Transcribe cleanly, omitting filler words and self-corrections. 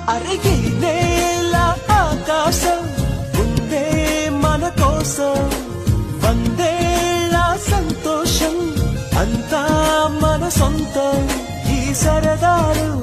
అరిగి నేల ఆకాశం ఉందే మన కోసం, వందేళ్ళ సంతోషం అంతా మన సొంతం. ఈ సరదాలు